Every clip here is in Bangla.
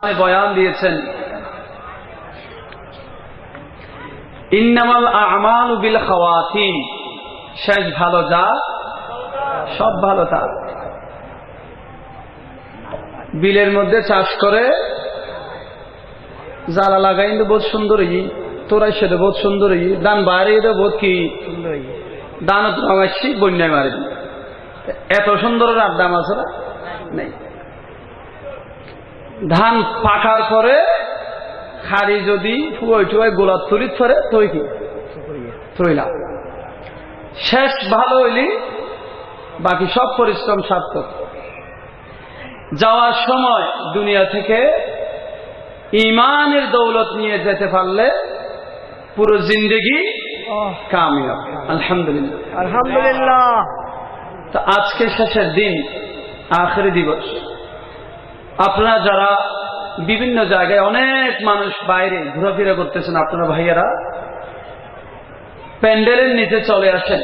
বয়ান দিয়েছেন ইন্নামাল আমালু বিল খাওয়াতিম, শেষ ভালো যা সব ভালো তা। বিলের মধ্যে চাষ করে জ্বালা লাগাই বহুত সুন্দর তোরাই সেটা বহুত সুন্দর দান বাইরে বহুত কি দান নামাইছি বন্যায় মারি এত সুন্দর আর দাম আছে না নেই। ধান পাকার পরে খাড়ি যদি ফুয়াই টুয়াই গোলাপ তুলিত ফেরে তুই কি তুইলাম শেষ ভালো হইলি বাকি সব পরিশ্রম সার্থক। যাওয়ার সময় দুনিয়া থেকে ইমানের দৌলত নিয়ে যেতে পারলে পুরো জিন্দেগি কামিয়াব। আলহামদুলিল্লাহ আলহামদুলিল্লাহ। তো আজকে শেষের দিন, আখেরি দিবস। আপনারা যারা বিভিন্ন জায়গায় অনেক মানুষ বাইরে ঘোরাফেরা করতেছেন, আপনারা ভাইয়েরা প্যান্ডেলের নিচে চলে আসেন।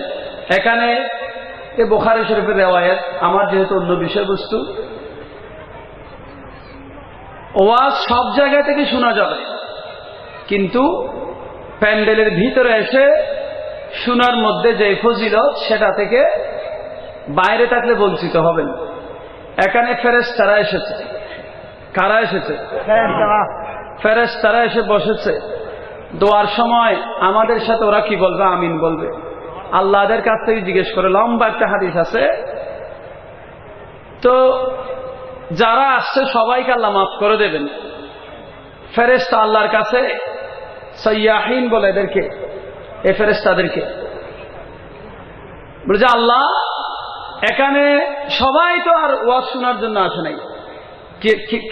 এখানে বুখারী শরীফের রিওয়ায়াত, আমার যেহেতু অন্য বিষয়বস্তু, ওয়াজ সব জায়গা থেকে শোনা যাবে, কিন্তু প্যান্ডেলের ভিতরে এসে শোনার মধ্যে যে ফজিলত সেটা থেকে বাইরে থাকলে বঞ্চিত হবেন। এখানে ফেরেশতারা এসেছে। কারা এসেছে? ফেরেশতারা এসে বসেছে। দোয়ার সময় আমাদের সাথে ওরা কি বলবে? আমিন বলবে। আল্লাহদের কাছ থেকে জিজ্ঞেস করে, লম্বা একটা হাদিস আছে, তো যারা আসছে সবাইকে আল্লাহ মাফ করে দেবেন। ফেরেশতা আল্লাহর কাছে সাইয়াহিন বলে এদেরকে, এ ফেরেশতাদেরকে বলে যে আল্লাহ, এখানে সবাই তো আর ওয়াজ শোনার জন্য আসে নাই,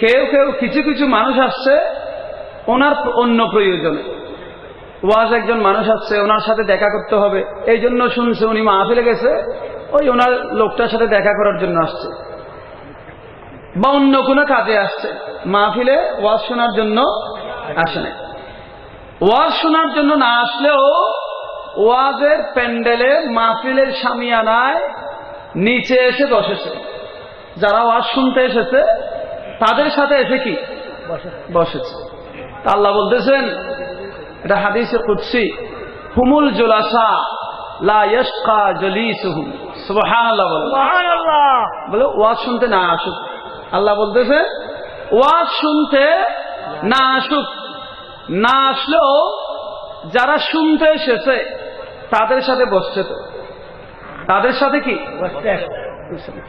কেউ কেউ কিছু কিছু মানুষ আসছে ওনার অন্য প্রয়োজনে। ওয়াজ একজন মানুষ আসছে, ওনার সাথে দেখা করতে হবে, এই জন্য শুনছে, উনি মাহফিলে গেছে, ওই ওনার লোকটার সাথে দেখা করার জন্য আসছে, বা অন্য কোনো কাজে আসছে, মাহফিলে ওয়াজ শোনার জন্য আসে নাই। ওয়াজ শোনার জন্য না আসলেও ওয়াজের প্যান্ডেলে মাহফিলের শামিয়ানায় নিচে এসে বসেছে। যারা ওয়াজ শুনতে এসেছে তাদের সাথে এসে কি বসেছে। তা আল্লাহ বলতেছেন, এটা হাদিসে কুদসি, হুমুল জুলাসা লা ইয়াশকা জলিসুহুম। সুবহানাল্লাহ বলে, সুবহানাল্লাহ বলে ওয়াজ শুনতে না আসুক। আল্লাহ বলতেছে ওয়াজ শুনতে না আসুক, না আসলেও যারা শুনতে এসেছে তাদের সাথে বসছে, তো তাদের সাথে কি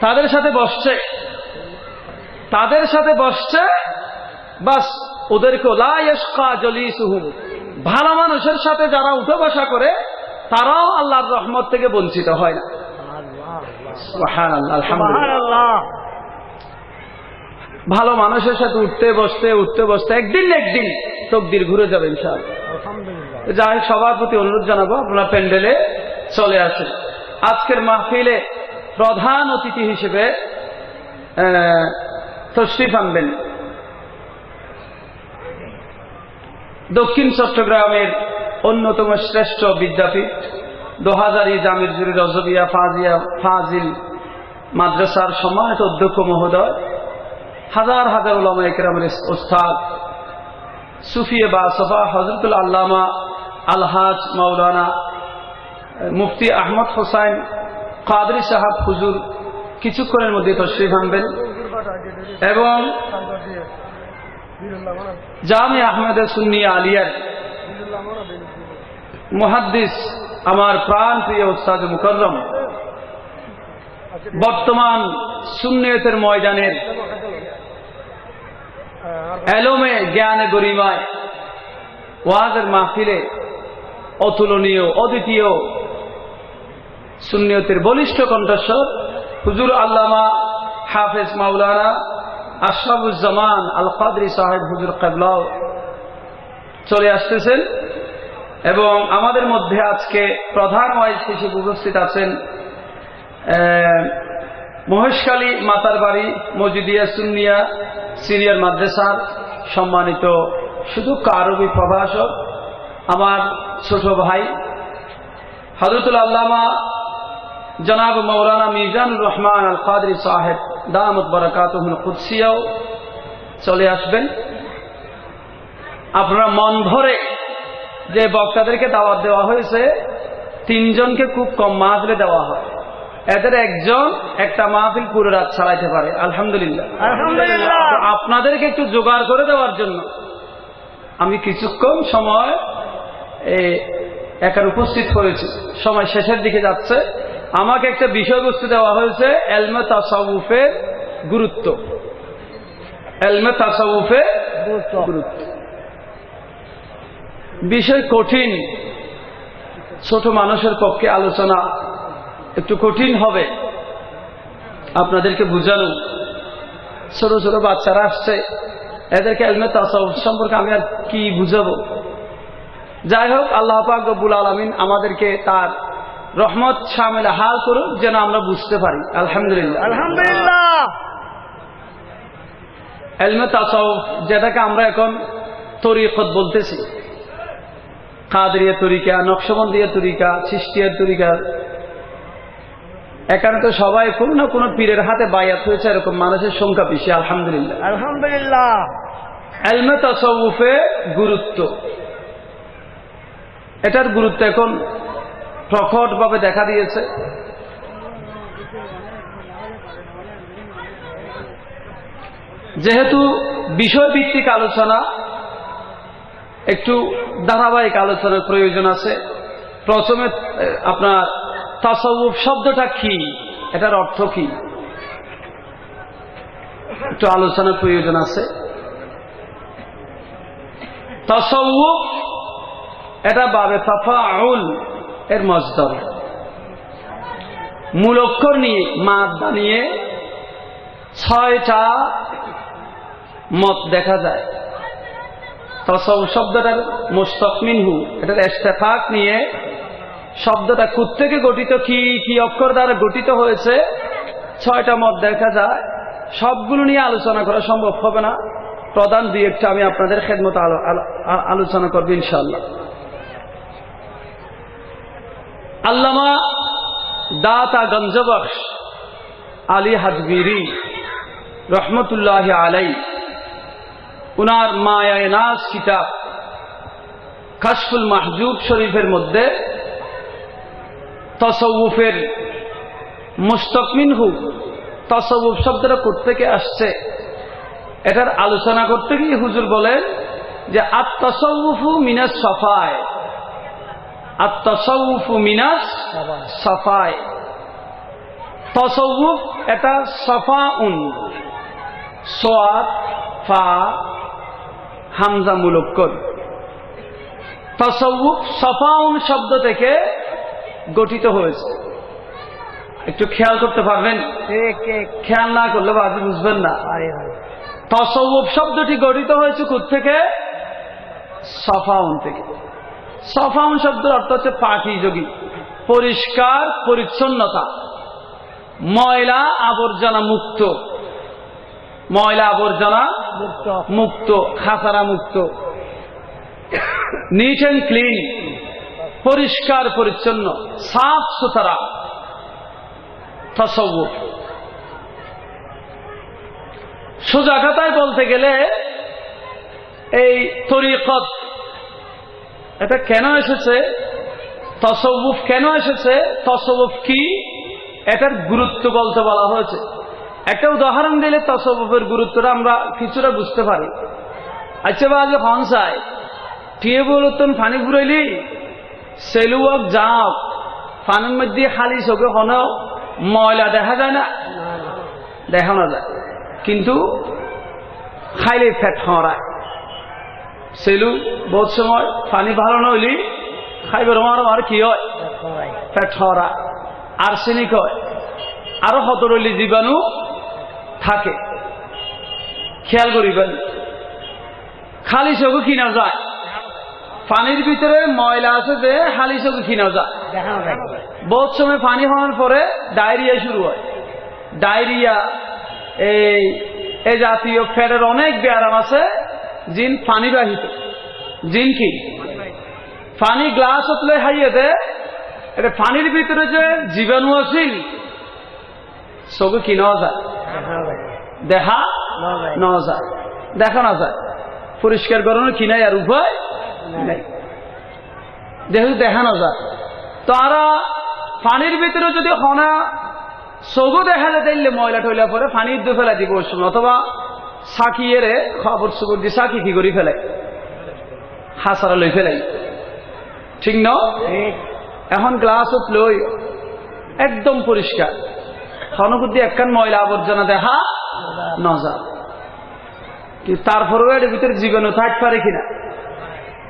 তাদের সাথে বসছে, তাদের সাথে বসছে, বাস ওদেরকে লা ইয়াশকা জলিসুহুম, ভালো মানুষের সাথে যারা উঠে বসা করে তারাও আল্লাহর রহমত থেকে বঞ্চিত হয় না। সুবহানাল্লাহ, আলহামদুলিল্লাহ। ভালো মানুষের সাথে উঠতে বসতে একদিন একদিন তকদির ঘুরে যাবে ইনশাআল্লাহ। যাই সবার প্রতি অনুরোধ জানাবো, আপনারা প্যান্ডেলে চলে আসেন। আজকের মাহফিলে প্রধান অতিথি হিসেবে তশরিফ আনবেন দক্ষিণ চট্টগ্রামের অন্যতম শ্রেষ্ঠ বিদ্যাপীঠ দোহাজারি জামিরজুরি রজবিয়া ফাজিল মাদ্রাসার সম্মানিত অধ্যক্ষ মহোদয়, হাজার হাজার উলামায়ে কেরামের উস্তাদ, সুফিয়ে বাসফা হযরতুল আল্লামা আলহাজ মাওলানা মুফতি আহমদ হোসাইন কাদরি সাহেব হুজুর কিছুক্ষণের মধ্যে তশরিফ আনবেন, এবং জামিয়া আহমেদ সুন্নিয়া আলিয়ার মুহাদ্দিস, আমার প্রাণ প্রিয় উস্তাদ মুকররম, বর্তমান সুন্নিয়তের ময়দানের এলমে জ্ঞানে গরিমায় ওয়াজের মাহফিলে অতুলনীয় অদ্বিতীয় সুন্নিয়তের বলিষ্ঠ কণ্ঠস্বর হুজুর আল্লামা হাফেজ মাওলানা আশরাফুজ্জামান আল কাদরি সাহেব হুজুর কিবলাও চলে আসতেছেন। এবং আমাদের মধ্যে আজকে প্রধান ওয়াইজ হিসেবে উপস্থিত আছেন মহেশখালী মাতারবাড়ি মজিদিয়া সুন্নিয়া সিনিয়র মাদ্রাসার সম্মানিত সুদক্ষ আরবি প্রভাষক আমার ছোট ভাই হযরতুল আল্লামা জনাব মৌলানা মিজানুর রহমান আল কাদরি সাহেব দামাত বারাকাতুহুল কুদসিয়াও চলে আসবেন। আপনারা মন ভরে যে বক্তাদেরকে দাওয়াত দেওয়া হয়েছে 3 জনকে খুব কম মাহফিলে দেওয়া হয়, এদের একজন একটা মাহফিল পুরো রাত চালাইতে পারে। আলহামদুলিল্লাহ, আলহামদুলিল্লাহ। আপনাদেরকে একটু জোগাড় করে দেওয়ার জন্য আমি কিছুক্ষণ সময় একার উপস্থিত হয়েছি, সময় শেষের দিকে যাচ্ছে। আমাকে একটা বিষয়বস্তু দেওয়া হয়েছে ইলমে তাসাউফের গুরুত্ব, ইলমে তাসাউফের গুরুত্ব। বিষয় কঠিন, ছোট মানুষের পক্ষে আলোচনা একটু কঠিন হবে আপনাদেরকে বুঝানো। ছোট ছোট বাচ্চারা আসছে, এদেরকে ইলমে তাসাউফ সম্পর্কে আমি আর কি বুঝাবো। যাই হোক, আল্লাহ পাক রব্বুল আলামিন আমাদেরকে তার রহমত শামিল হাল করুন যেন আমরা বুঝতে পারি। আলহামদুলিল্লাহ, আলহামদুলিল্লাহ। ইলমে তাসাউফ যেটাকে আমরা এখন তরিকত বলতেছি, কাদরিয়া তরিকা, নকশবন্দিয়া তরিকা, চিশতিয়া তরিকা, এখানে তো সবাই কোনো না কোনো পীরের হাতে বায়াত হয়েছে, এরকম মানুষের সংখ্যা বেশি। আলহামদুলিল্লাহ, আলহামদুলিল্লাহ। ইলমে তাসাউফে গুরুত্ব, এটার গুরুত্ব এখন প্রকটভাবে দেখা দিয়েছে। যেহেতু বিষয়ভিত্তিক আলোচনা, একটু ধারাবাহিক আলোচনার প্রয়োজন আছে। প্রথমে আপনার তাসাউফ শব্দটা কি, এটার অর্থ কি, একটু আলোচনার প্রয়োজন আছে। তাসাউফ এটা বাবে তাফাউল এর মজদার, মূল অক্ষর নিয়ে মাদ্দা নিয়ে 6টা মত দেখা যায়। তাসাউফ শব্দটার মুশতাক মিনহু, এটার ইশতিকাক নিয়ে শব্দটা কোত্থেকে গঠিত, কি কি অক্ষর দ্বারা গঠিত হয়েছে, 6টা মত দেখা যায়। সবগুলো নিয়ে আলোচনা করা সম্ভব হবে না, প্রধান 2-1টা আমি আপনাদের খেদমতে আলোচনা করব ইনশাআল্লাহ। আল্লামা দাতা গঞ্জবখশ আলী হাজবিরি রহমতুল্লাহ আলাই, উনার মায়ায়ে নাজ কিতাব কাশফুল মাহজুব শরীফের মধ্যে তাসাউফের মুশতাক মিনহু, তাসাউফ শব্দটা কোত্থেকে আসছে, এটার আলোচনা করতে গিয়ে হুজুর বলেন যে আত-তাসাউফু মিনাস সাফায়, আত-তাসাউফু মিনাস সাফায়। তাসাউফ এটা সাফাউন, সাদ ফা হামজা মুলক্কর। তাসাউফ সাফাউন শব্দ থেকে গঠিত হয়েছে। একটু খেয়াল করতে পারবেন, খেয়াল না করলে বাকি বুঝবেন না। তাসাউফ শব্দটি গঠিত হয়েছে কোত্থেকে? সাফাউন থেকে। সাফাউন শব্দের অর্থ হচ্ছে পাকিযোগী, পরিষ্কার পরিচ্ছন্নতা, ময়লা আবর্জনা মুক্ত, ময়লা আবর্জনা মুক্ত, খাসারা মুক্ত, নিট অ্যান্ড ক্লিন, পরিষ্কার পরিচ্ছন্ন, সাফ সুতরা তাসাউফ। সোজা কথায় বলতে গেলে এই তরিকত এটা কেন এসেছে, তাসাউফ কেন এসেছে, তাসাউফ কি, এটার গুরুত্ব বলতে বলা হয়েছে। একটা উদাহরণ দিলে তাসাউফের গুরুত্বটা আমরা কিছুটা বুঝতে পারি। আচ্ছা বাজে হনসায় টিয়ে বলতেন পানি ঘুরাইলি সেলুয়াক যাও পানির মধ্যে খালি চোখে হন ময়লা দেখা যায় না, দেখা না যায়, কিন্তু খাইলে ফ্যাট হরায়। সেলু বহুত সময় পানি ভালো নইলি খাইবার আর কি হয়, ফ্যাট হরা, আর্সেনিক হয়, আরো হতরলি জীবাণু থাকে। খেয়াল করিবেন, খালি চোখে কিনা যায়, পানির ভিতরে ময়লা আছে যে খালি চোখে কিনা যায়। বহুত সময় পানি হওয়ার পরে ডায়রিয়া শুরু হয়। ডায়রিয়া এই জাতীয় ফ্যাটের অনেক ব্যায়াম আছে, জিন পানি বাহিত। জিন কি পানি গ্লাস উতলে হাইয়ে দেয়, এটা পানির ভিতরে যে জীবাণু আছিল চোখে কি নেওয়া যায়, দেখা না যায়, দেখা না যায়। পরিষ্কার করানোর কি নাই আর উপায় নাই, যেহেতু দেখানো যায়। তো আর পানির ভিতরে যদি হনা সবু দেখা যায় তাইলে ময়লা টয়লা পরে পানির দিয়ে ফেলা দিব ওই সময়, অথবা সাকিয়ে খবর সুবর দিয়ে সাকি কি করি ফেলাই, হাসারা লই ফেলাই, ঠিক ন? এখন গ্লাস লই একদম পরিষ্কার, হনকুদ্দি একখান ময়লা আবর্জনা দেখা ন যায়, তারপরেও এর ভিতরে জীবাণু থাকতে পারে কিনা,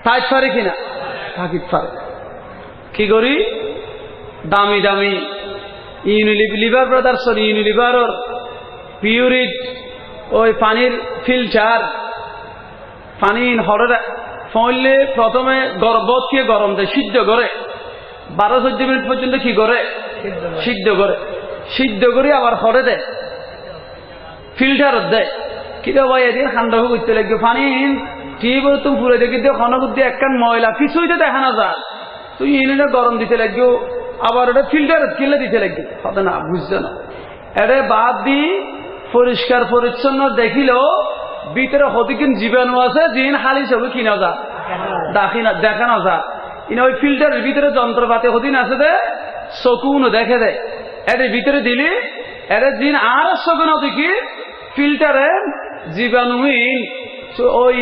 থাকতে পারে কিনা, থাকিতে পারে। কি করি, দামি দামি লিভার ব্রাদার্সর ইউনিলিভারর পিউরিট ওই পানির ফিল্টার পানি হরে ফলে প্রথমে গর্ভকে গরম দেয়, সিদ্ধ করে 12-14 মিনিট পর্যন্ত কি করে, সিদ্ধ করে, সিদ্ধ করে আবার হরে দেয়, ফিল্টার দেয়। কিন্তু ভাই এদিন ঠান্ডা করতে লাগবে পানি টিউব তুমি পুরে দেখি দিয়ে খনকুদ্দি একখান ময়লা কিছুই তো দেখানো যায়, তুই ইউনিটে গরম দিতে লাগবে, আবার ওটা ফিল্টার কিনলে দিতে লাগবে, হবে না, বুঝছো না? এটা বাদ দি পরিষ্কার পরিচ্ছন্ন দেখিলেও ভিতরে হতিকিন জীবাণু আছে, জিন হালি সবই কিনা যা দেখানো যা। ইন ওই ফিল্টারের ভিতরে যন্ত্রপাতি হদিন আছে দে চকুনও দেখে দেয়, এর ভিতরে দিলি এর জিন আর চকুন দেখি ফিল্টারে জীবাণুহীন ওই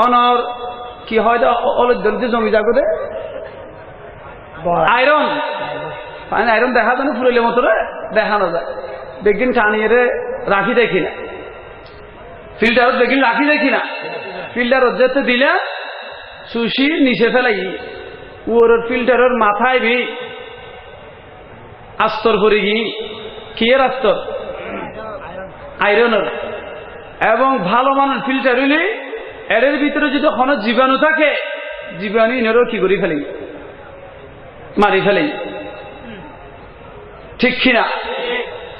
অনর কি হয় অলদ্যন্তে জমি যাগো দে আয়রন, আয়রন দেখা যায় না, ফুরেলে মতো দেখানো যায়, দেখবেন টানিয়ে রাখি দেখি না, ফিল্টারত দেখি রাখি দেখি না, ফিল্টারত যেতে দিলে সুশি নিচে ফেলাই ওর ফিল্টারের মাথায় ভি আস্তর করে গি কি এর আস্তর আয়রনের, এবং ভালো মানের ফিল্টার হইলে এর ভিতরে যদি কোনো জীবাণু থাকে জীবাণু ইনেরও কি করে ফেলি, মারি ফেলি, ঠিক কিনা?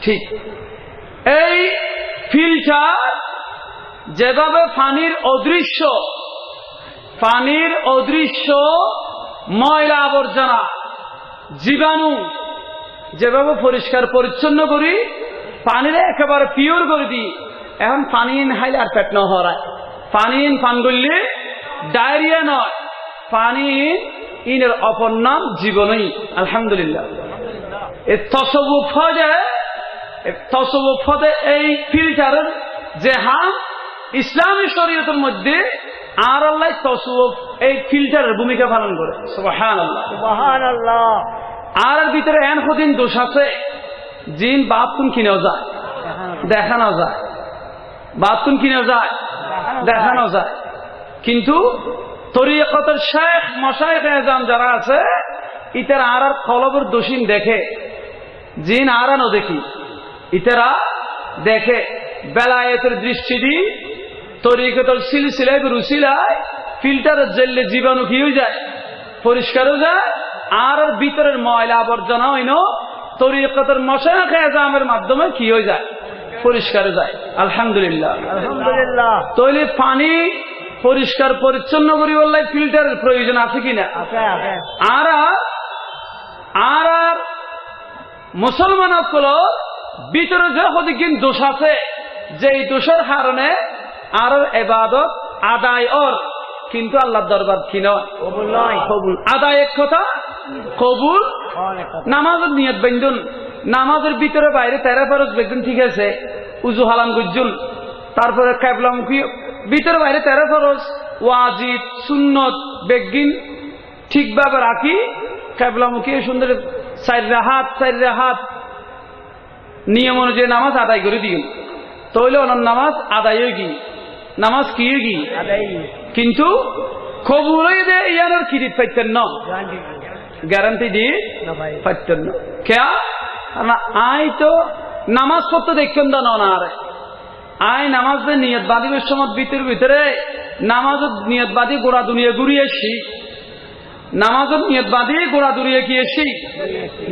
ঠিক। এই ফিল্টার যেভাবে পানির অদৃশ্য ময়লা আবর্জনা জীবাণু যেভাবে পরিষ্কার পরিচ্ছন্ন করি, পানির একেবারে পিওর করে দিই। এখন পানি হাইলে আর পেট না হরায়, পানি পান করলে ডায়রিয়া নয়, পানি ইনের অপর নাম জীবনই। আলহামদুলিল্লাহ। এই তসব্বুফ এই ফিল্টারের যে হাম ইসলামী শরীয়তের মধ্যে আর আল্লাহ তসব্বুফ এই ফিল্টারের ভূমিকা পালন করে। সুবহানাল্লাহ সুবহানাল্লাহ। আর ভিতরে এন কদিন দোষ আছে, জিন বাথরুম কিনেও যায় দেখানো যায়, বাথরুম কিনেও যায় দেখানো যায়, কিন্তু তরিকতের শেখ মশায়েখ আজম যারা আছে ইতারা আর কলবের দোষিন দেখে, জিন আরানো দেখি ইতারা দেখে, বেলায়েতের দৃষ্টি দি তরিকতের সিলসিলায় রুসিলায় ফিল্টারের জেলে জীবাণু কি হয়ে যায়, পরিষ্কার হয়ে যায়, আর ভিতরের ময়লা আবর্জনা হইন তরিকতের মশায়েখ আজমের মাধ্যমে কি হয়ে যায়, পরিষ্কার হয়ে যায়। আলহামদুলিল্লাহ আলহামদুলিল্লাহ। তৈরি পানি পরিষ্কার পরিচ্ছন্ন করি বললে ফিল্টারের প্রয়োজন আছে কিনা? আর মুসলমান ভিতরে যে কতদিন দোষ আছে, যে এই দোষের কারণে আর এবাদত আদায় ওর, কিন্তু আল্লাহর দরবার কি নয়, কবুল আদায় এক কথা, কবুল নামাজের নিয়ত বেন্দুন, নামাজের ভিতরে বাইরে 13 ফরজ বেগুন ঠিক আছে, উজু হালাম গুজ্জুন, তারপরে কিবলামুখী ভিতরে বাইরে 13 ফরজ ওয়াজিব সুন্নত বেগিন ঠিকভাবে রাখি, কিবলামুখী সুন্দর 4 রাহাত নিয়ম অনুযায়ী নামাজ আদায় করে দিন, তাহলে ওনার নামাজ আদায় হয়ে গি, নামাজ কি হয়ে গি, কিন্তু কবুল হয়ে দে ইয়ানোর কিরিত পাইতেন না, গ্যারান্টি দিয়ে পাইতেন না। কে আই তো নামাজ পড়তে দেখতেন না না, আরে আই নামাজ নিয়ত বাদিবের সময় ভিতরে নামাজের নিয়ত বাদি গোড়া দুনিয়া ঘুরিয়েছি, নামাজের নিয়ত বাদি গোড়া দুনিয়া গিয়েছি,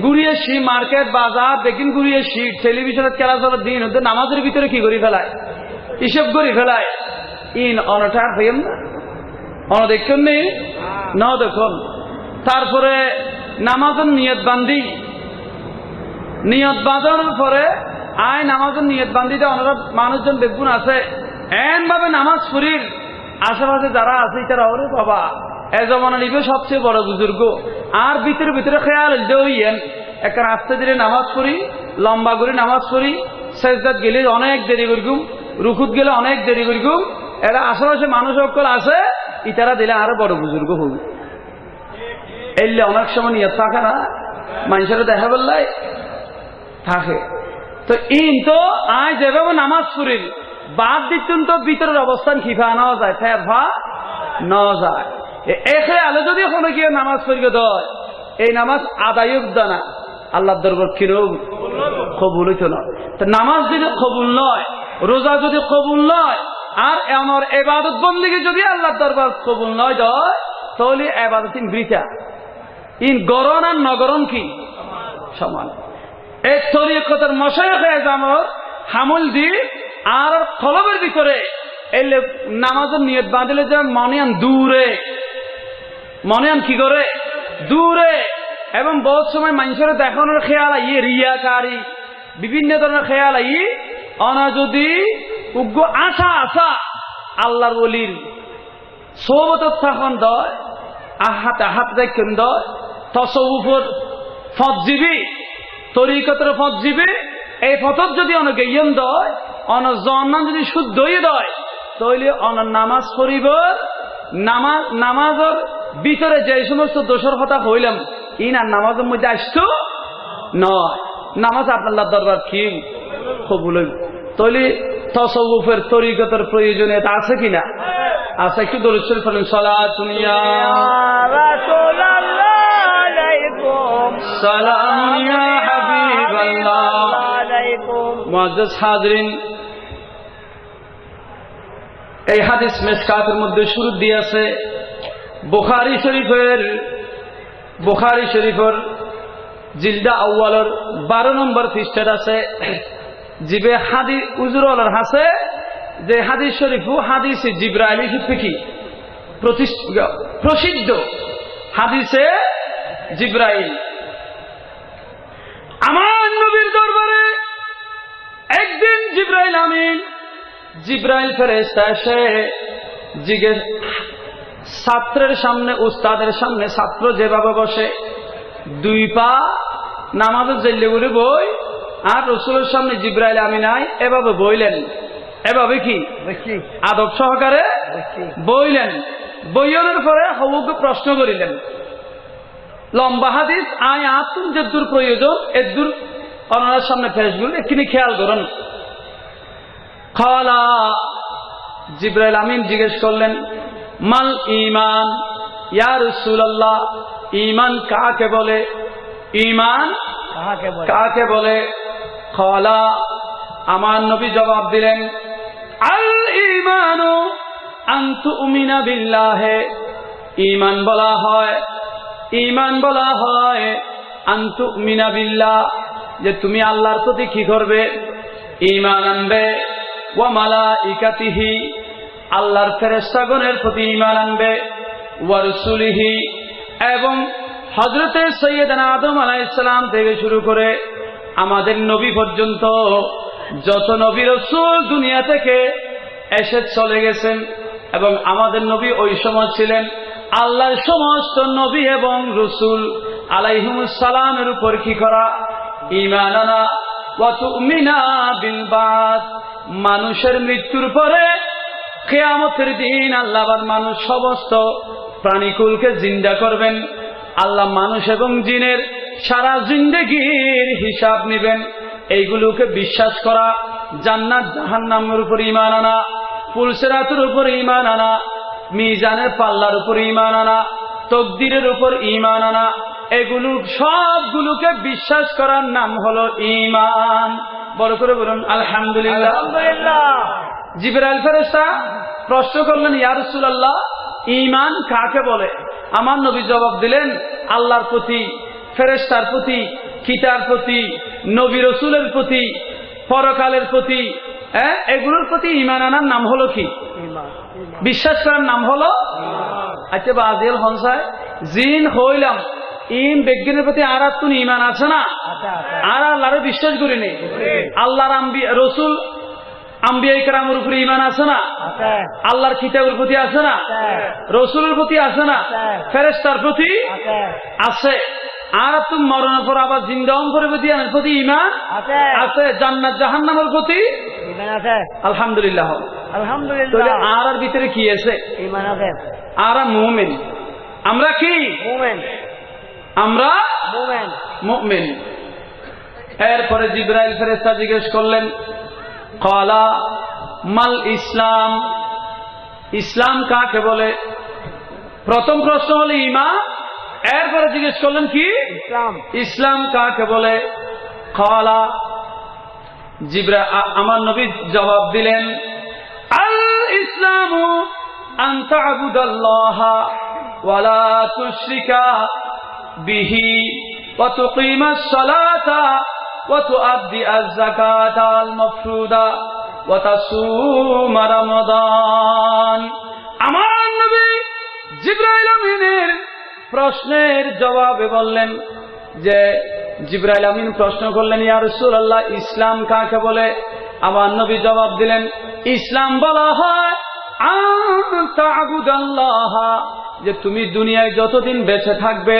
ঘুরিয়েছি মার্কেট বাজার দেখিন ঘুরিয়েছি, টেলিভিশনের খেলা চলার দিন হতে নামাজের ভিতরে কি করি ফেলায়, হিসেব করি ফেলায়, ইন অনটার হইম না, অন দেখুন নি ন দেখুন। তারপরে নামাজের নিয়ত বান্ধি, নিয়ত বাঁধানোর পরে আয় নামাজের নিয়ত বান্ধিতে অনেক মানুষজন বেগুন আছে এন ভাবে নামাজ পড়ির আশেপাশে যারা আছে তারা ওরে বাবা এ জমানা নিবে সবচেয়ে বড় বুজুর্গ, আর ভিতরে ভিতরে খেয়াল দেন একটা আস্তে ধীরে নামাজ পড়ি, লম্বা করে নামাজ পড়ি, সেজদাত গেলে অনেক দেরি করগুম, রুকুত গেলে অনেক দেরি করগুম, এরা আশেপাশে মানুষ সকল আছে ইতারা দিলে আরো বড় বুজুর্গ হবে। এলে অনেক সময় নিয়ে থাকে না, মানুষেরা দেখা বললাই থাকে। তো ইন তো আয় যেভাবে নামাজ পড়িল বাদ দিতেন তো ভিতরের অবস্থান খিফা নেওয়া যায়, ফের ভা নেওয়া যায়। এখে আলো যদি কোনো গিয়ে নামাজ পড়িয়ে দেয়, এই নামাজ আদায় না আল্লাহর দরবার কিরো কবুল হইতো না। তো নামাজ যদি কবুল নয়, রোজা যদি কবুল নয়, আর আমার এবাদত বন্দেগী যদি আল্লাহর দরবার কবুল নয় দেয়, তাহলে এবাদত বৃথা। ইন গরণ আর নগরণ কি সমান। এই তরিকতের মশায়েখে আমার হামল দি আর কলবের ভিতরে এলে নামাজের নিয়ত বাঁধিলে যে মনে আন দূরে, মনে আন কি করে দূরে, এবং বহুত সময় মানুষের দেখানোর খেয়াল আই রিয়াকারী বিভিন্ন ধরনের খেয়াল আই অনা যদি উগ্র আশা আশা আল্লাহর ওলির সোবত স্থাপন দয় আহাত আহাত দেখেন দয় তসউফর ফতজীবী তরিকতের ফতজীবী এই ফতত যদি অনেক জ্ঞান দয় অন জন্নান যদি শুদ্ধ হয়ে দয় তাহলে অন নামাজ পড়িব, নামাজের ভিতরে যে সমস্ত দোষের কথা হইলাম ই না নামাজের মধ্যে আসতো নয়। নামাজ আপনার দরবার কি কবুল হইব। তাহলে তসউফের তরিকতের প্রয়োজনীয়তা আছে কিনা? আছে। একটু দরুদ শরীফ পড়েন। সালাতুন ইয়া রাসূলুল্লাহ আলাইকুম সালাম ইয়া হাবিবাল্লাহ আলাইকুম। মুআজ্জাজ হাজিরিন, এই হাদিস মিশকাতের মধ্যে শুরু দিয়ে আছে বুখারী শরীফের জিলদা আউয়ালের 12 নম্বর পৃষ্ঠাত আছে। জিবে হাদিস উজুরওয়ালার হাসে যে হাদিস শরীফ হাদিসে জিব্রাইলি ফিকি প্রসিদ্ধ হাদিসে জিব্রাইল আমার নবীর দরবারে একদিন জিব্রাইল ফেরেশতা এসে জিজ্ঞেস ছাত্রের সামনে উস্তাদের সামনে ছাত্র যেভাবে বসে দুই পা নামাজের জেলে করে বই, আর রসুলের সামনে জিব্রাইল আমিন নাই এভাবে বইলেন, এভাবে কি আদব সহকারে বইলেন। বইয়ের পরে হবুকে প্রশ্ন করিলেন লম্বা হাদিস আয় আতুন যেদূর প্রয়োজন এদূর অনার সামনে ফেসবুক এখানে খেয়াল করুন। খালা জিব্রাইল আমিন জিজ্ঞেস করলেন মাল ঈমান ইয়া রাসূলুল্লাহ, ঈমান কাকে বলে? ঈমান কাকে বলে? খালা আমার নবী জবাব দিলেন আল ঈমানু আন তুমিনা বিল্লাহি, ঈমান বলা হয় আন তুমিনা বিল্লাহ, যে তুমি আল্লাহর প্রতি কি করবে? ঈমান আনবে। ওয়া মালাইকাতিহি, আল্লাহর ফেরেশতাগণের প্রতি ঈমান আনবে। ওয়া রাসূলিহি, এবং হযরতে সাইয়্যিদানা আদম আলাইহিস সালাম থেকে শুরু করে আমাদের নবী পর্যন্ত যত নবী রাসূল দুনিয়া থেকে এসে চলে গেছেন, এবং আমাদের নবী ওই সময় ছিলেন আল্লাহর সমস্ত নবী এবং রাসূল আলাইহিমুস সালামের উপর কি করা? ঈমান আনা। ওয়া তুমিনা বিল বাস, মানুষের মৃত্যুর পরে কিয়ামতের দিন আল্লাহ মানুষ সমস্ত প্রাণীকুলকে জিন্দা করবেন। আল্লাহ মানুষ এবং জিনের সারা জিন্দেগির হিসাব নেবেন। এইগুলোকে বিশ্বাস করা, জান্নাত জাহান্নামের উপর ঈমান আনা, পুলসিরাতের উপর ঈমান আনা, মিজানের পাল্লার উপর ঈমান আনা, তাকদীরের উপর ঈমান আনা, এগুলো সবগুলোকে বিশ্বাস করার নাম হলো ঈমান। বড় করে বলুন আলহামদুলিল্লাহ। জিবরাইল ফেরেশতা প্রশ্ন করলেন ইয়া রাসূলুল্লাহ, ঈমান কাকে বলে? আমার নবী জবাব দিলেন আল্লাহর প্রতি, ফেরেশতার প্রতি, কিতাবের প্রতি, নবী রাসূলের প্রতি, পরকালের প্রতি, এগুলোর প্রতি ঈমান আনার নাম হলো কি? বিশ্বাস করার নাম হলো। আচ্ছা বাজিল হনসায় জিন হইলাম ইম বিজ্ঞানের প্রতি আর তুন ঈমান আছে না? আর আল্লাহরে বিশ্বাস করিনি, আল্লাহর রাসূল আম্বিয়া ইকরামের উপরে ঈমান আছে না? আল্লাহর কিতাবের প্রতি আছে না? রাসূলের প্রতি আছে না? ফেরেশতার প্রতি আছে। আর তুমি মরণের পর আবার জিন্দা হওয়ার প্রতি ঈমান আছে। জান্নাত জাহান্নামের প্রতি ঈমান আছে। আলহামদুলিল্লাহ, আলহামদুলিল্লাহ। আর ভিতরে কি আছে? ঈমান আছে। আর মুমিন। আমরা কি মুমিন? আমরা মুমিন, মুমিন। এরপরে জিবরাইল ফেরেশতা জিজ্ঞেস করলেন, ক্বালা মাল ইসলাম, ইসলাম কাকে বলে? প্রথম প্রশ্ন হলো ঈমান, এরপরে জিজ্ঞেস করলেন কি? ইসলাম। ইসলাম কাকে বলে? ক্বালা, জিবরাইল আমার নবী জবাব দিলেন, আল ইসলামু আন তা'বুদাল্লাহা ওয়া লা তুশরিকা বিহি ওয়া তুকিমাস সালাতা ওয়া তুআদ্দি আয-যাকাতা আল মাফরুদা ওয়া তাসুমা রমাদান। আমার নবী জিবরাইল আমিনের প্রশ্নের জবাবে বললেন যে, জিবরাইল আমিন প্রশ্ন করলেন, ইয়া রাসূলুল্লাহ, ইসলাম কাকে বলে? আমার নবী জবাব দিলেন, ইসলাম বলা হয় আন তা'বুদাল্লাহ, যে তুমি দুনিয়ায় যতদিন বেঁচে থাকবে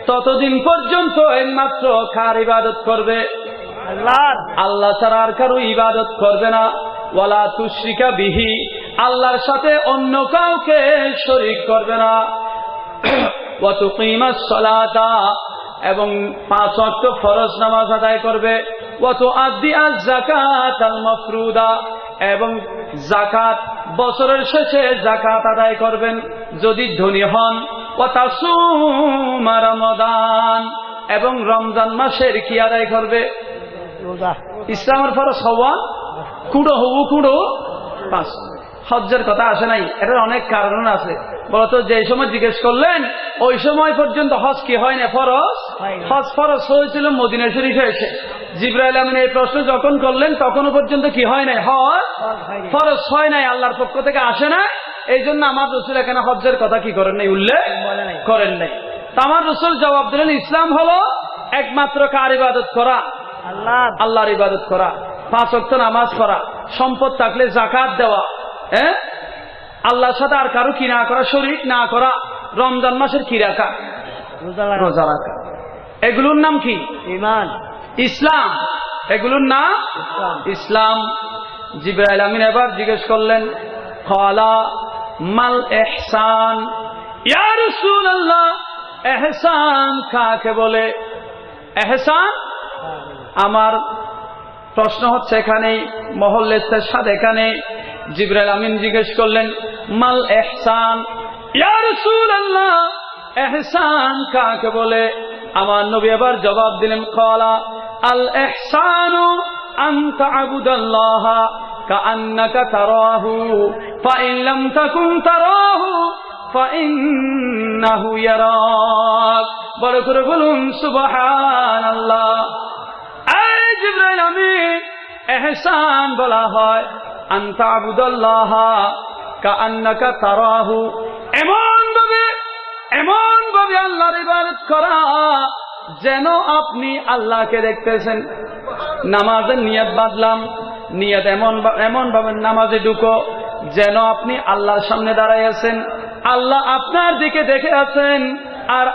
ততদিন পর্যন্ত একমাত্র কার ইবাদত করবে? আল্লাহর। আল্লাহ ছাড়া আর কারো ইবাদত করবে না। ওয়ালা তুশরিকা বিহি, আল্লাহর সাথে অন্য কাউকে শরীক করবে না। ওয়া তুকিমাস সালাতা, এবং 5 ওয়াক্ত ফরজ নামাজ আদায় করবে। ওয়া তুআদ্দি আয-যাকাত আল মাফরুদা, এবং যাকাত বছরের শেষে যাকাত আদায় করবেন যদি ধনী হন। ওয়া তাসুমা রমাদান, এবং রমজান মাসের কি আদায় করবে? রোজা। ইসলামের ফরজ হওয়া কুড়ো হবু কুড়ো 5। হজ্জের কথা আসে নাই, এটার অনেক কারণ আছে। বলতো যে সময় জিজ্ঞেস করলেন ওই সময় পর্যন্ত হজ কি হয় না? ফরজ। হজ ফরজ হয়েছিল মদিনা শরীফে এসে। জিবরাইল আমিন এই প্রশ্ন যখন করলেন তখনও পর্যন্ত কি হয় নাই? হজ ফরজ হয় নাই, আল্লাহর পক্ষ থেকে আসে না। এই জন্য আমার রাসূল এখানে হজ্জের কথা কি করেন নাই? উল্লেখ করেন নাই। তা আমার রাসূল জবাব দিলেন, ইসলাম হলো একমাত্র কার ইবাদত করা? আল্লাহর ইবাদত করা, 5 ওয়াক্ত নামাজ পড়া, সম্পদ থাকলে যাকাত দেওয়া, আল্লাহর সাথে আর কারো কি না করা, শরীক না করা, রমজান মাসের কি রাখা? রোজা রাখা। এগুলোর নাম কি? ঈমান, ইসলাম। এগুলোর নাম ইসলাম। জিবরাইল আমিন এবার জিজ্ঞেস করলেন, ক্বালা মাল ইহসান, ইয়া রাসূলুল্লাহ, ইহসান কাকে বলে? ইহসান, আমার প্রশ্ন হচ্ছে এখানে মহল্লের সাথে এখানে জিবরাইল আমিন জিজ্ঞেস করলেন, মাল ইহসান, ইয়া রাসূলুল্লাহ, ইহসান কাকে বলে? আমার নবী এবার জবাব দিলেন, ক্বালা আল ইহসানু আন তা'বুদাল্লাহা কাআন্নাকা তারাহু ফাইন লাম তাকুন তারাহু ফাইন্নাহু ইয়ারাক। বড় করে বলুন সুবহানাল্লাহ। এই জিবরাইল আমিন, ইহসান বলা হয় আন তা'বুদাল্লাহা কাআন্নাকা তারাহু, এমন ভাবে আল্লাহর ইবাদত করা যেন আপনি আল্লাহকে দেখতেছেন। নামাজের নিয়ত বাঁধলাম, নিয়ত এমন ভাবে নামাজে ঢুকো যেন আপনি আল্লাহর সামনে দাঁড়ায় আছেন, আল্লাহ আপনার দিকে দেখে আছেন, আর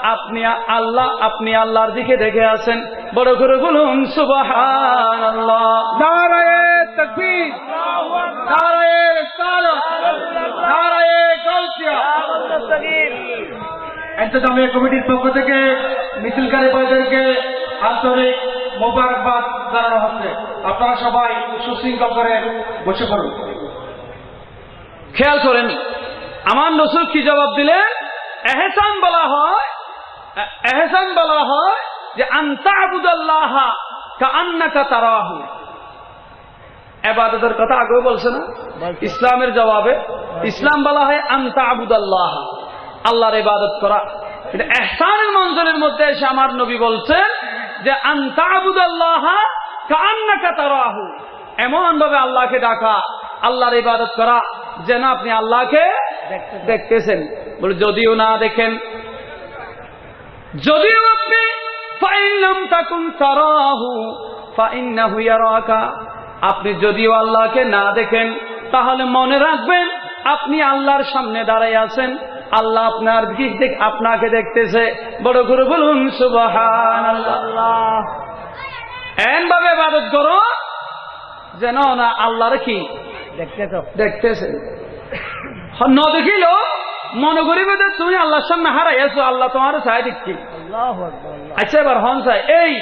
আপনি আল্লাহর দিকে দেখে আছেন। বড় করে বলুন সুবহানাল্লাহ। নারায়ে তাকবীর, নারায়ে রিসালাত, নারায়ে গাউসিয়া। ইন্তেজামিয়া কমিটির পক্ষ থেকে মিছিলকারী ভাইদেরকে আন্তরিক মোবারকবাদ জানানো হচ্ছে। আপনারা সবাই সুশৃঙ্খল করে বসে পড়ুন। খেয়াল করেন আমার রাসূল কি জবাব দিলেন? ইহসান বলা হয় যে আন তা'বুদাল্লাহা কাআন্নাকা তারাহু। ইবাদতের কথা আগেও বলছে না? ইসলামের জবাবে ইসলাম বলা হয় আন তা'বুদাল্লাহা, আল্লাহর ইবাদত করা। কিন্তু ইহসানের মঞ্জলের মধ্যে এসে আমার নবী বলছেন যে আন তা'বুদাল্লাহা কাআন্নাকা তারাহু, এমন ভাবে আল্লাহকে ডাকা, আল্লাহর ইবাদত করা যেন আপনি আল্লাহকে দেখতেছেন। বলে যদিও না দেখেন, যদিও আপনি ফাইন লাম তাকুন তারাহু ফাইন্নাহু ইয়ারাকা, আপনি যদিও আল্লাহকে না দেখেন তাহলে মনে রাখবেন আপনি আল্লাহর সামনে দাঁড়াই আছেন, আল্লাহ আপনাকে দেখতেছে। বড় করে বলুন সুবহানাল্লাহ। এমন ভাবে ইবাদত করো যেন না আল্লাহর কি দেখতেছে। ন দেখিল মনে করিবে যে তুমি আল্লাহর সামনে হারাইয়াছো, আল্লাহ তোমার চাই দেখছি। আচ্ছা এবার হন চাই এই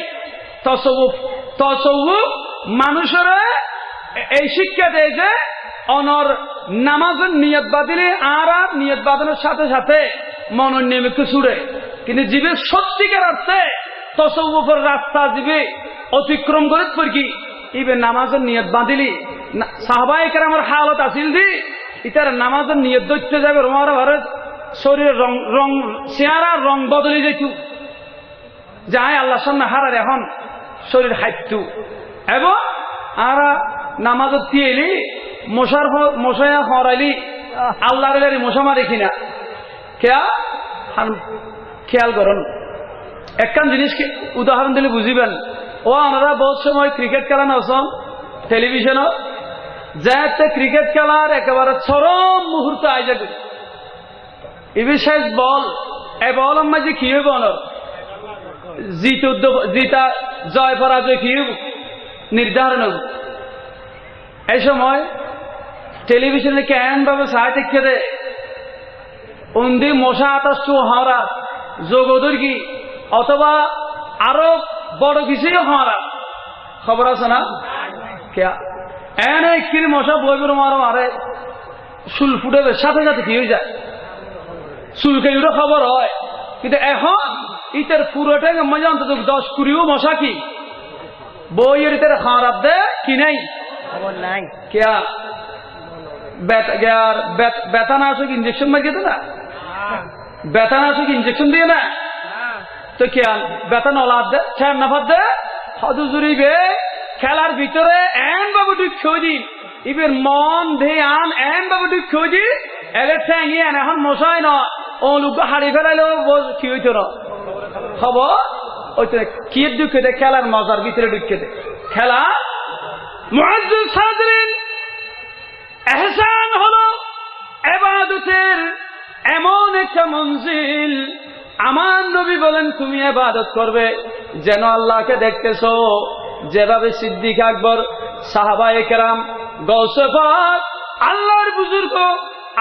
তসব্বুফ মানুষের এই শিক্ষা দেয় যে অনর নামাজের নিয়ত বাদিলে আর নিয়ত বাদনের সাথে সাথে মনের নিয়মিত ছুড়ে, কিন্তু জীবের সত্যিকার অর্থে তসব্বুফের রাস্তা জীবে অতিক্রম করে কি ইবে নামাজের নিয়ত বাঁধিলি সাহাবায়ে কেরামের হালত আসিল দি ইতার নামাজের নিয়ত ধরতে যাবে রোমারা ভারত শরীরের রং চেহারা রং বদলে যেত যাই আল্লাহর সামনে হারার এখন শরীর হাইটু এবং আর নামাজত তিয়েলি মশায়া হরাইলি আল্লাহর মশা মারি কিনা কেয়া খেয়াল করুন। একখান জিনিসকে উদাহরণ দিলে বুঝিবেন। ও আমরা বহুত সময় ক্রিকেট খেলা নসম টেলিভিশনত যাতে ক্রিকেট খেলার একেবারে চরম মুহূর্ত আইজা করি বিশেষ বল এ বল আমার যে কি হইব জিতা জয় পরাজয় কি নির্ধারণ হব। এই সময় টেলিভিশনে কেমন ভাবে সাহায্য দেখে দে উন্দি মশা আতাস হাওড়া যোগদর কি অথবা আরো বড় কিছুই হাওড়া খবর আছে না কেয়া এনে কির মশা বইবের মারো মারে চুল ফুটে সাথে সাথে কি হয়ে যায় চুলকে খবর হয়। কিন্তু এখন ইটার পুরোটাকে মজা অন্তত 10-20 মশা কি বইয়ের ইতার খারাপ দে কি নাই খবর নাই কেয়া বেতানাশক ইঞ্জেকশন মারিয়ে দে না বেতানাশক ইঞ্জেকশন দিয়ে না তো কেয়া বেতন অলাদ দে ছেড় নাফাত দে হদুজুরিবে খেলার ভিতরে এন বাবু তুই খোঁজি ইবের মন ধ্যান এন বাবু তুই খোঁজি এলে ঠেঙিয়ে এখন মশাই নয় ও লোক হাড়ি ফেলাইলেও কি হইত না খবর ওই তো কি ঢুকে দে খেলার মজার ভিতরে ঢুকে দে খেলা মুআজ্জিজ সাদরিন ইহসান হলো ইবাদতের এমন একটা মঞ্জিল। আমার নবী বলেন তুমি ইবাদত করবে যেন আল্লাহকে দেখতেছো, যেভাবে সিদ্দিক আকবর সাহাবায়ে কেরাম গৌসে পাক আল্লাহর বুজুর্গ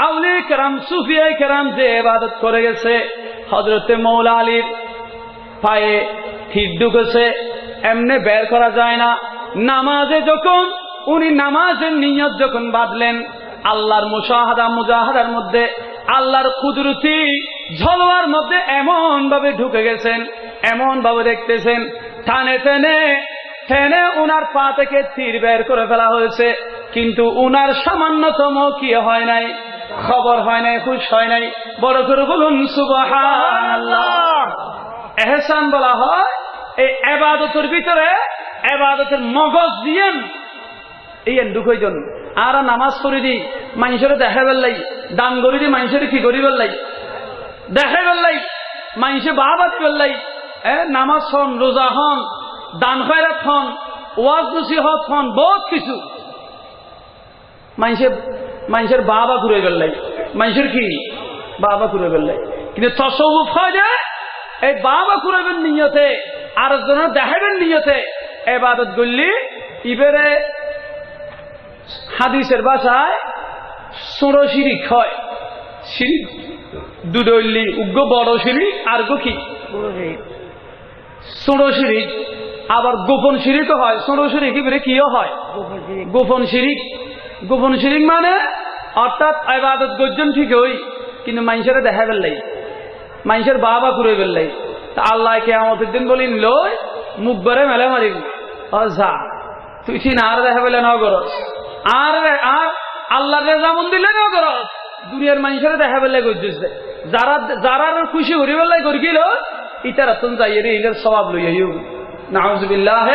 আউলিয়া কেরাম সুফিয়ায়ে কেরাম যে ইবাদত করে গেছে। হযরতে মৌলা আলীর পায়ে ঠিট ঢুকেছে এমনি বের করা যায় না। নামাজে যখন উনি নামাজের নিয়ত যখন বাঁধলেন আল্লাহর মুজাহাদার মধ্যে আল্লাহর কুদরতি ঝলওয়ার মধ্যে এমন ভাবে ঢুকে গেছেন, এমন ভাবে দেখতেছেন টানে টেনে উনার পা থেকে তীর বের করে ফেলা হয়েছে, কিন্তু উনার সামান্যতম কি হয় নাই, খবর হয় নাই, খুশ হয় নাই। বড় করে বলুন সুবহানাল্লাহ। ইহসান বলা হয় এই ইবাদতের ভিতরে ইবাদতের মগজ দিয়েন এই ঢুকাই জন আর নামাজ পড়ি দি মানুষের দেখা বেললাই দান করি দি মানুষের কি করি বেললাই দেখা বেললাই মানুষে বাহাবাতি বেললাই নামাজ হন রোজা হন দান খয়রাত হন ওয়াজ নসিহত হন বহুত কিছু মানুষের বাবা ঘুরে বেললাই মানুষের কি বাবা ঘুরে বেললাই। কিন্তু তসব্বুফ হয় যে এই বাবা ঘুরাবেন নিয়তে আর একজনের দেখাবেন নিয়তে ইবাদত করলি ইবেরে হাদিসের ভাষায় ছোড়ো শিরিক হয়। শিরিক দুদল্লি উগ্র বড় শিরিক আর গো কি ছোড়ো শিরিক, আবার গোপন শিরিকও হয়। ছোড়ো শিরিক ইবেরে কিও হয় গোপন শিরিক। গোপন শিরিক মানে অর্থাৎ ইবাদত গর্জন ঠিক হই কিন্তু মানুষের দেখা বেললাই মানুষের বাবা ঘুরে বেললাই। তা আল্লাহ কিয়ামতের দিন বলিন লই মুখ ভরে মেলে মারিব যা তুই ঠিক আর দেখা পেলে ন করস আর আল্লাহ রেজামন দিলে ন করস দুনিয়ার মানুষের দেখা পেলে গজ্জুস দে যারা খুশি হরি বেলাই করি গেল ইতার তুন যাইয়ে রে ইলের সওয়াব লইয়াইও নাউজুবিল্লাহ।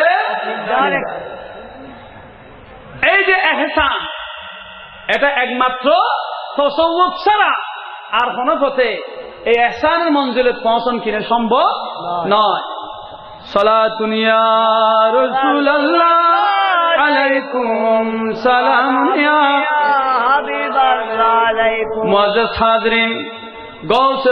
এই যে ইহসান এটা একমাত্র তাসাউফ ছাড়া আর কোন পথে এই ইহসানের মঞ্জিলে পৌঁছানো কিনা সম্ভব নয়। সালাতুন ইয়া রাসূলুল্লাহ আলাইকুম সালাম ইয়া হাবিবাল্লাহ আলাইকুম। মুআজ্জাজ হাজরিন, গৌস